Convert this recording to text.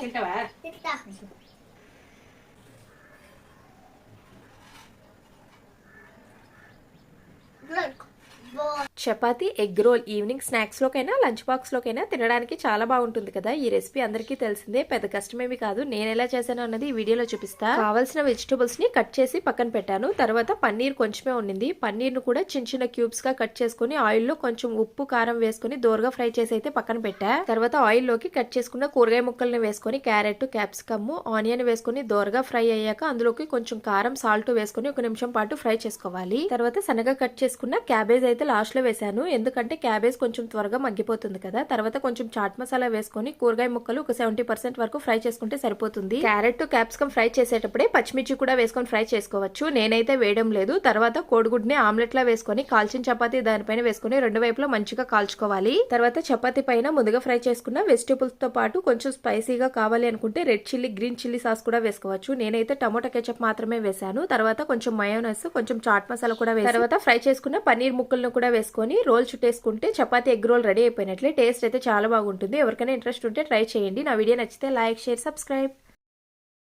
తింటావా? Chapati egg roll evening snacks లోకైనా lunch box లోకైనా తినడానికి చాలా బాగుంటుంది కదా. ఈ రెసిపీ అందరికీ తెలిసిందే, పెద్ద కష్టమేమి కాదు. నేను ఎలా చేశాను అన్నది ఈ వీడియోలో చూపిస్తా. కావాల్సిన వెజిటబుల్స్ ని కట్ చేసి పక్కన పెట్టాను. తర్వాత పన్నీర్ కొంచెమే ఉండింది. పన్నీర్ ను కూడా చిన్న చిన్న క్యూబ్స్ గా కట్ చేసుకుని ఆయిల్ లో కొంచెం ఉప్పు కారం వేసుకుని దోరగా ఫ్రై చేసి అయితే పక్కన పెట్టా. తర్వాత ఆయిల్ లోకి కట్ చేసుకున్న కూరగాయ ముక్కల్ని వేసుకుని క్యారెట్, క్యాప్సికమ్, ఆనియన్ వేసుకుని దోరగా ఫ్రై అయ్యాక అందులోకి కొంచెం కారం, సాల్ట్ వేసుకుని 1 నిమిషం పాటు ఫ్రై చేసుకోవాలి. తర్వాత సన్నగా కట్ చేసుకున్న క్యాబేజ్ అయితే లాస్ట్ లో వేసాను, ఎందుకంటే క్యాబేజ్ కొంచెం త్వరగా మగ్గిపోతుంది కదా. తర్వాత కొంచెం చాట్ మసాలా వేసుకొని కూరగాయ ముక్కలు ఒక 70% వరకు ఫ్రై చేసుకుంటే సరిపోతుంది. క్యారెట్, క్యాప్సికమ్ ఫ్రై చేసేటప్పుడే పచ్చిమిర్చి కూడా వేసుకొని ఫ్రై చేసుకోవచ్చు, నేనైతే వేయడం లేదు. తర్వాత కోడిగుడ్ని ఆమ్లెట్ లా వేసుకొని కాల్చిన చపాతీ దానిపైన వేసుకొని 2 వైపులా మంచిగా కాల్చుకోవాలి. తర్వాత చపాతీ పైన ముందుగా ఫ్రై చేసుకున్న వెజిటేబుల్స్ తో పాటు కొంచెం స్పైసీగా కావాలి అనుకుంటే red chilli, green chilli sauce కూడా వేసుకోవచ్చు. నేనైతే టమోటా కెచప్ మాత్రమే వేసాను. తర్వాత కొంచెం మయోనైస్, కొంచెం చాట్ మసాలా కూడా వేసి తర్వాత ఫ్రై చేసుకున్న పన్నీర్ ముక్కలను కూడా వేసుకొని రోల్ చుట్టేసుకుంటే చపాతీ ఎగ్ రోల్ రెడీ అయిపోయినట్లే. టేస్ట్ అయితే చాలా బాగుంటుంది. ఎవరికైనా ఇంట్రెస్ట్ ఉంటే ట్రై చేయండి. నా వీడియో నచ్చితే లైక్, షేర్, సబ్స్క్రైబ్.